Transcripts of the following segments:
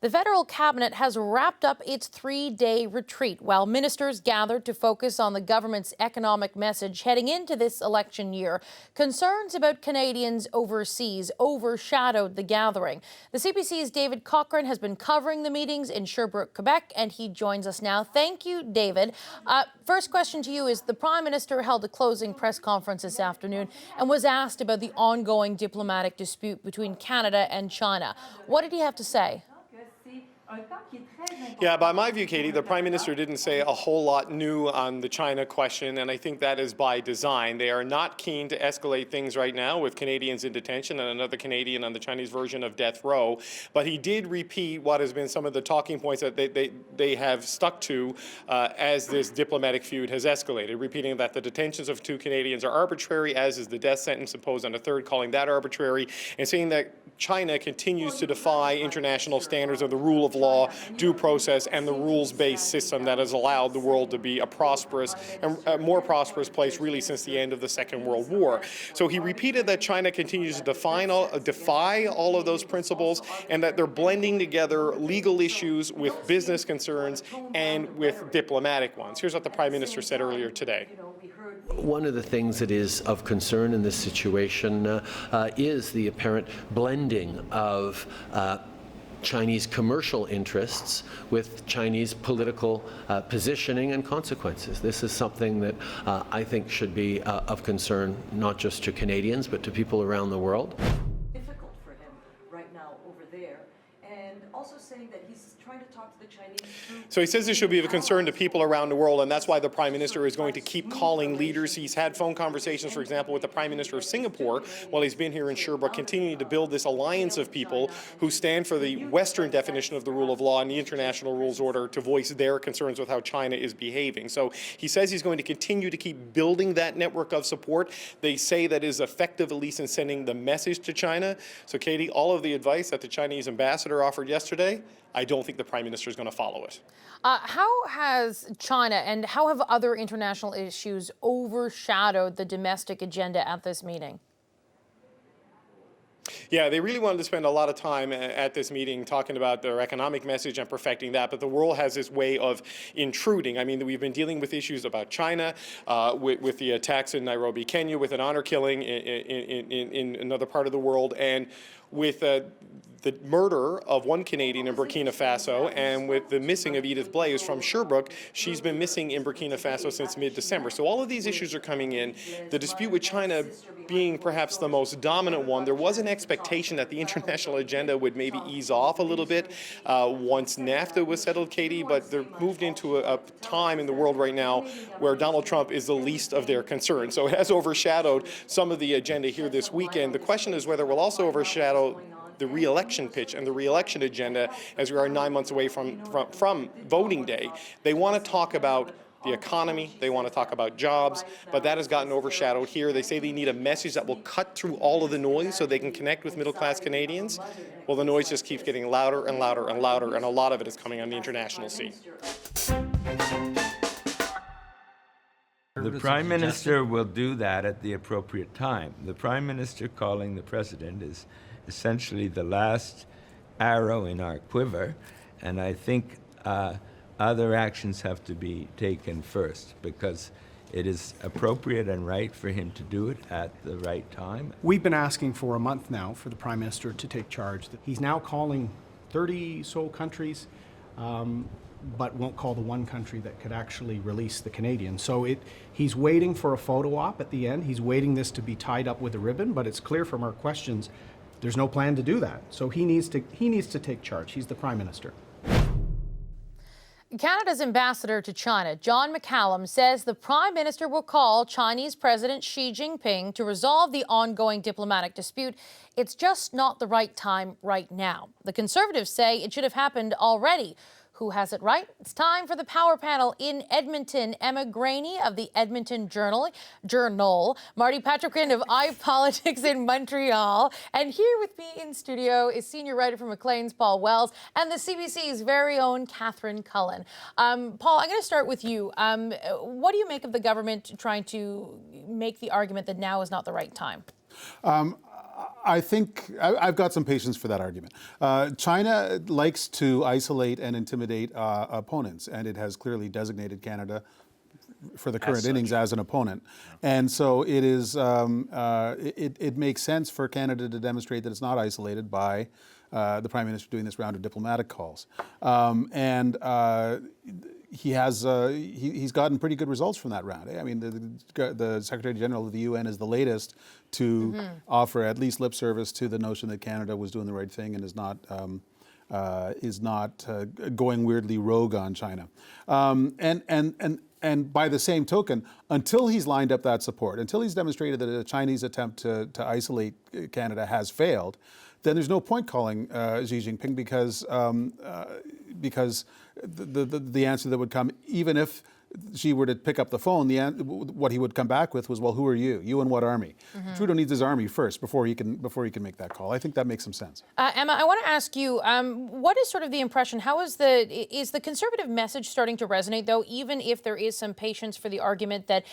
The federal cabinet has wrapped up its three-day retreat while ministers gathered to focus on the government's economic message heading into this election year. Concerns about Canadians overseas overshadowed the gathering. The CBC's David Cochran has been covering the meetings in Sherbrooke, Quebec, and he joins us now. Thank you, David. First question to you is, the Prime Minister held a closing press conference this afternoon and was asked about the ongoing diplomatic dispute between Canada and China. What did he have to say? Yeah, by my view, Katie, the Prime Minister didn't say a whole lot new on the China question, and I think that is by design. They are not keen to escalate things right now with Canadians in detention and another Canadian on the Chinese version of death row. But he did repeat what has been some of the talking points that they have stuck to as this diplomatic feud has escalated, repeating that the detentions of two Canadians are arbitrary, as is the death sentence imposed on a third, calling that arbitrary, and saying that China continues to defy international standards of the rule of law, due process, and the rules-based system that has allowed the world to be a prosperous and a more prosperous place really since the end of the Second World War. So he repeated that China continues to defy all of those principles, and that they're blending together legal issues with business concerns and with diplomatic ones. Here's what the Prime Minister said earlier today. One of the things that is of concern in this situation is the apparent blending of Chinese commercial interests with Chinese political positioning and consequences. This is something that I think should be of concern not just to Canadians but to people around the world. Difficult for him right now over there, and also saying that he's trying to talk to the Chinese. So he says this should be of concern to people around the world, and that's why the Prime Minister is going to keep calling leaders. He's had phone conversations, for example, with the Prime Minister of Singapore while he's been here in Sherbrooke, continuing to build this alliance of people who stand for the Western definition of the rule of law and the international rules order to voice their concerns with how China is behaving. So he says he's going to continue to keep building that network of support. They say that is effective, at least in sending the message to China. So, Katie, all of the advice that the Chinese ambassador offered yesterday, I don't think the Prime Minister is going to follow it. How has China and how have other international issues overshadowed the domestic agenda at this meeting? Yeah, they really wanted to spend a lot of time at this meeting talking about their economic message and perfecting that, but the world has this way of intruding. I mean, we've been dealing with issues about China, with the attacks in Nairobi, Kenya, with an honor killing in another part of the world, and with the murder of one Canadian in Burkina Faso, and with the missing of Edith Blais from Sherbrooke. She's been missing in Burkina Faso since mid-December. So all of these issues are coming in. The dispute with China being perhaps the most dominant one. There was an expectation that the international agenda would maybe ease off a little bit once NAFTA was settled, Katie, but they're moved into a time in the world right now where Donald Trump is the least of their concerns. So it has overshadowed some of the agenda here this weekend. The question is whether it will also overshadow the re-election pitch and the re-election agenda as we are 9 months away from voting day. They want to talk about the economy, they want to talk about jobs, but that has gotten overshadowed here. They say they need a message that will cut through all of the noise so they can connect with middle-class Canadians. Well, the noise just keeps getting louder and louder and louder, and a lot of it is coming on the international scene. The Prime Minister will do that at the appropriate time. The Prime Minister calling the President is essentially the last arrow in our quiver, and I think other actions have to be taken first, because it is appropriate and right for him to do it at the right time. We've been asking for a month now for the Prime Minister to take charge. He's now calling 30 so countries, but won't call the one country that could actually release the Canadians. So he's waiting for a photo op at the end. He's waiting this to be tied up with a ribbon, but it's clear from our questions there's no plan to do that. So he needs to take charge. He's the Prime Minister. Canada's ambassador to China, John McCallum, says the Prime Minister will call Chinese President Xi Jinping to resolve the ongoing diplomatic dispute. It's just not the right time right now. The Conservatives say it should have happened already. Who has it right? It's time for the Power Panel in Edmonton. Emma Graney of the Edmonton Journal, Marty Patrickson of iPolitics in Montreal, and here with me in studio is senior writer for Maclean's Paul Wells and the CBC's very own Catherine Cullen. Paul, I'm going to start with you. What do you make of the government trying to make the argument that now is not the right time? I think I've got some patience for that argument. China likes to isolate and intimidate opponents, and it has clearly designated Canada for the current innings as an opponent. And so it is. It makes sense for Canada to demonstrate that it's not isolated by the Prime Minister doing this round of diplomatic calls. He's gotten pretty good results from that round. I mean, the Secretary General of the UN is the latest to offer at least lip service to the notion that Canada was doing the right thing and is not going weirdly rogue on China. And by the same token, until he's lined up that support, until he's demonstrated that a Chinese attempt to isolate Canada has failed, then there's no point calling Xi Jinping because the answer that would come, even if Xi were to pick up the phone, what he would come back with was, well, who are you? You and what army? Trudeau needs his army first before he can make that call. I think that makes some sense. Emma, I want to ask you, what is sort of the impression? How is the Conservative message starting to resonate, though, even if there is some patience for the argument that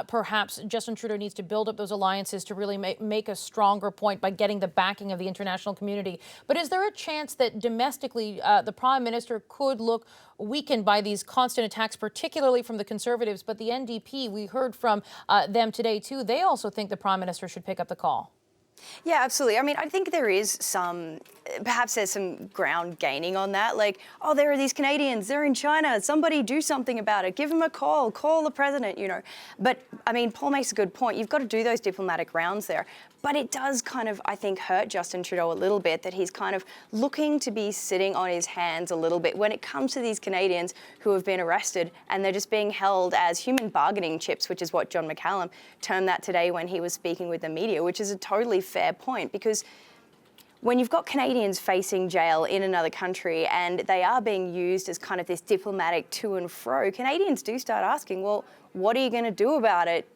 perhaps Justin Trudeau needs to build up those alliances to really make a stronger point by getting the backing of the international community? But is there a chance that domestically the Prime Minister could look weakened by these constant attacks, particularly from the Conservatives? But the NDP, we heard from them today too, they also think the Prime Minister should pick up the call. Yeah, absolutely. I mean, I think there's some ground gaining on that. Like, oh, there are these Canadians, they're in China, somebody do something about it, give them a call the president, you know. But, I mean, Paul makes a good point. You've got to do those diplomatic rounds there. But it does kind of, I think, hurt Justin Trudeau a little bit that he's kind of looking to be sitting on his hands a little bit when it comes to these Canadians who have been arrested and they're just being held as human bargaining chips, which is what John McCallum termed that today when he was speaking with the media, which is a totally fair point, because when you've got Canadians facing jail in another country and they are being used as kind of this diplomatic to and fro, Canadians do start asking, well, what are you going to do about it?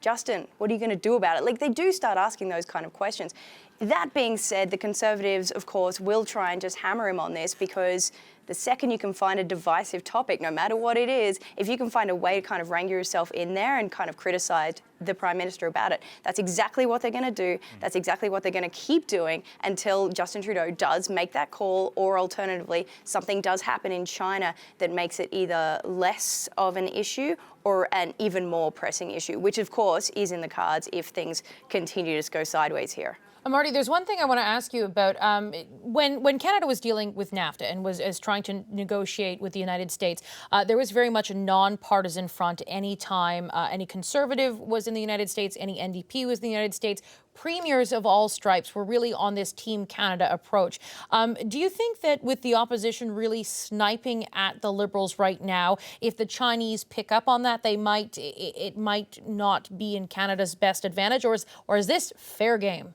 Justin, what are you going to do about it? Like, they do start asking those kind of questions. That being said, the Conservatives, of course, will try and just hammer him on this, because the second you can find a divisive topic, no matter what it is, if you can find a way to kind of wrangle yourself in there and kind of criticise the Prime Minister about it, that's exactly what they're going to do. That's exactly what they're going to keep doing until Justin Trudeau does make that call, or alternatively, something does happen in China that makes it either less of an issue or an even more pressing issue, which of course is in the cards if things continue to go sideways here. Marty, there's one thing I want to ask you about. When Canada was dealing with NAFTA and was trying to negotiate with the United States, there was very much a non-partisan front any time any Conservative was in the United States, any NDP was in the United States. Premiers of all stripes were really on this Team Canada approach. Do you think that with the opposition really sniping at the Liberals right now, if the Chinese pick up on that, it might not be in Canada's best advantage, or is this fair game?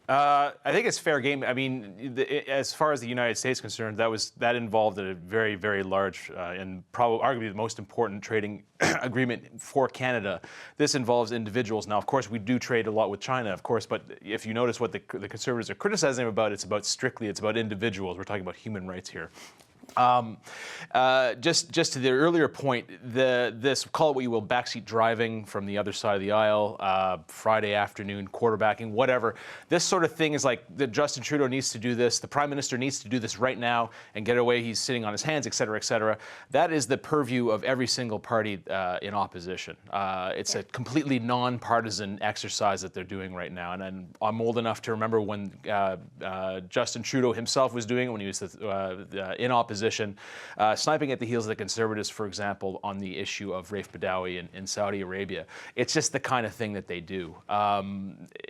I think it's fair game. I mean, as far as the United States is concerned, that involved a very, very large and probably arguably the most important trading agreement for Canada. This involves individuals. Now, of course, we do trade a lot with China, of course, but if you notice what the Conservatives are criticizing about, it's about individuals. We're talking about human rights here. Just to the earlier point, this, call it what you will, backseat driving from the other side of the aisle, Friday afternoon quarterbacking, whatever. This sort of thing is like that Justin Trudeau needs to do this, the Prime Minister needs to do this right now and get away, he's sitting on his hands, et cetera, et cetera. That is the purview of every single party in opposition. It's a completely non-partisan exercise that they're doing right now. And I'm old enough to remember when Justin Trudeau himself was doing it, when he was in opposition, sniping at the heels of the Conservatives, for example, on the issue of Raif Badawi in Saudi Arabia. It's just the kind of thing that they do.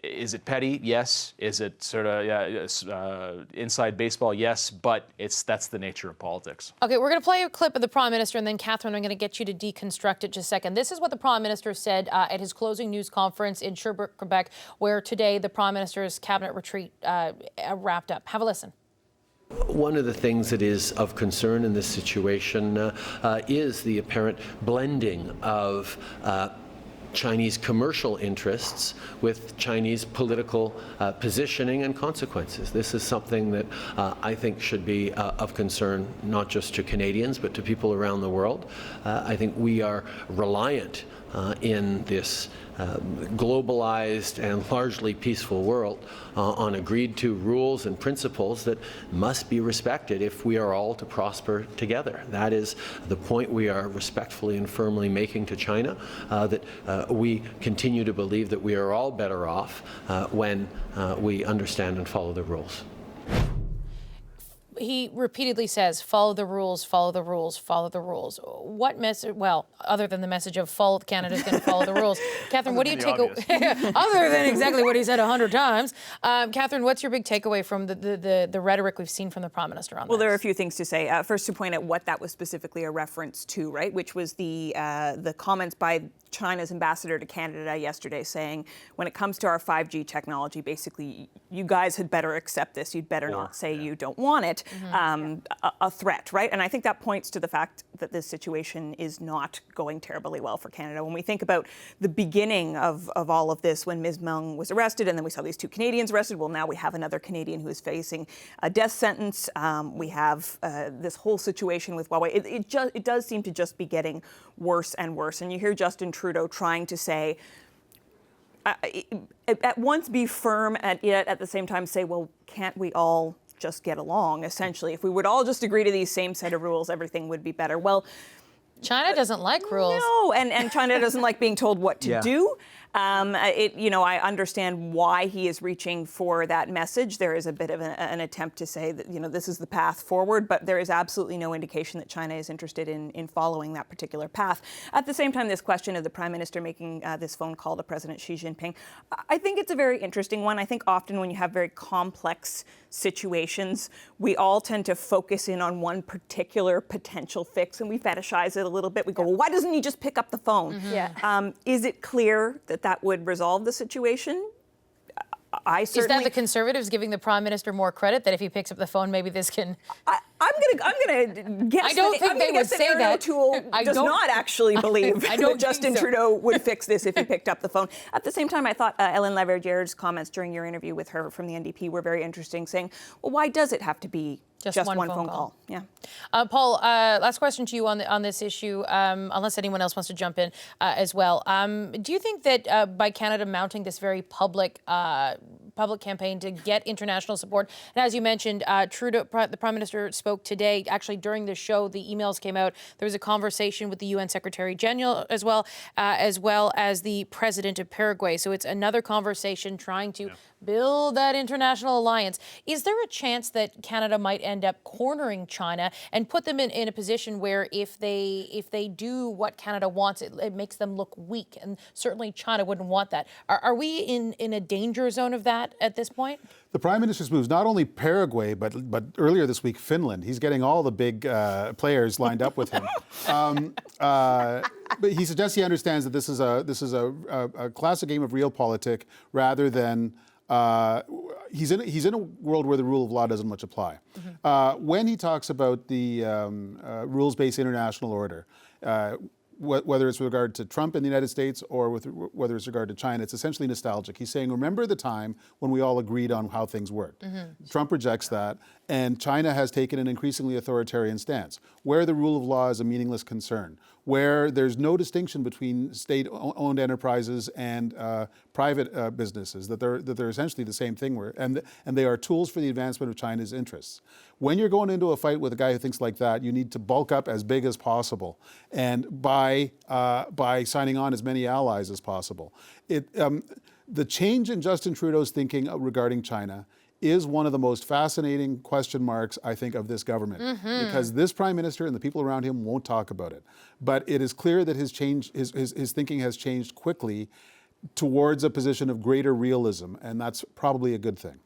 Is it petty? Yes. Is it sort of inside baseball? Yes. But that's the nature of politics. Okay, we're going to play a clip of the Prime Minister, and then, Catherine, I'm going to get you to deconstruct it just a second. This is what the Prime Minister said at his closing news conference in Sherbrooke, Quebec, where today the Prime Minister's cabinet retreat wrapped up. Have a listen. One of the things that is of concern in this situation is the apparent blending of Chinese commercial interests with Chinese political positioning and consequences. This is something that I think should be of concern not just to Canadians but to people around the world. I think we are reliant in this globalized and largely peaceful world on agreed to rules and principles that must be respected if we are all to prosper together. That is the point we are respectfully and firmly making to China, that we continue to believe that we are all better off when we understand and follow the rules. He repeatedly says, follow the rules, follow the rules, follow the rules. What message, well, other than the message of Canada's going to follow the rules. Catherine, what do you take away? Other than exactly what he said 100 times. Catherine, what's your big takeaway from the rhetoric we've seen from the Prime Minister on this? Well, there are a few things to say. First, to point out what that was specifically a reference to, right, which was the comments by China's ambassador to Canada yesterday saying, when it comes to our 5G technology, basically, you guys had better accept this. You'd better not say you don't want it. A threat, right? And I think that points to the fact that this situation is not going terribly well for Canada. When we think about the beginning of all of this, when Ms. Meng was arrested, and then we saw these 2 Canadians arrested, well, now we have another Canadian who is facing a death sentence. We have this whole situation with Huawei. It does seem to just be getting worse and worse. And you hear Justin Trudeau trying to say, at once be firm, and yet at the same time say, well, can't we all just get along, essentially? If we would all just agree to these same set of rules, everything would be better. Well, China doesn't like rules. No, and China doesn't like being told what to do. I understand why he is reaching for that message. There is a bit of an attempt to say that, this is the path forward, but there is absolutely no indication that China is interested in following that particular path. At the same time, this question of the Prime Minister making this phone call to President Xi Jinping, I think it's a very interesting one. I think often when you have very complex situations, we all tend to focus in on one particular potential fix, and we fetishize it a little bit. We go, well, why doesn't he just pick up the phone? Is it clear that would resolve the situation? I certainly. Is that the Conservatives giving the Prime Minister more credit, that if he picks up the phone, maybe this can? I'm gonna guess. I don't think they would say that. O'Toole does not actually believe that Justin Trudeau would fix this if he picked up the phone. At the same time, I thought Ellen Laverdière's comments during your interview with her from the NDP were very interesting, saying, well, why does it have to be just one phone call? Yeah. Paul, last question to you on this issue, unless anyone else wants to jump in as well. Do you think that by Canada mounting this very public campaign to get international support, and as you mentioned, Trudeau, the Prime Minister spoke today, actually during the show, the emails came out, there was a conversation with the UN Secretary General as well as the President of Paraguay. So it's another conversation trying to build that international alliance. Is there a chance that Canada might end up cornering China and put them in a position where if they do what Canada wants, it makes them look weak? And certainly China wouldn't want that. Are we in a danger zone of that at this point? The Prime Minister's moves, not only Paraguay, but earlier this week, Finland. He's getting all the big players lined up with him. But he suggests he understands that this is a classic game of realpolitik rather than he's in a world where the rule of law doesn't much apply. When he talks about the rules-based international order, whether it's with regard to Trump in the United States or whether it's regard to China, it's essentially nostalgic. He's saying, remember the time when we all agreed on how things worked. Trump rejects that, and China has taken an increasingly authoritarian stance, where the rule of law is a meaningless concern, where there's no distinction between state-owned enterprises and private businesses, that they're essentially the same thing, and they are tools for the advancement of China's interests. When you're going into a fight with a guy who thinks like that, you need to bulk up as big as possible, and by signing on as many allies as possible. The change in Justin Trudeau's thinking regarding China is one of the most fascinating question marks, I think, of this government, because this Prime Minister and the people around him won't talk about it. But it is clear that his thinking has changed quickly towards a position of greater realism, and that's probably a good thing.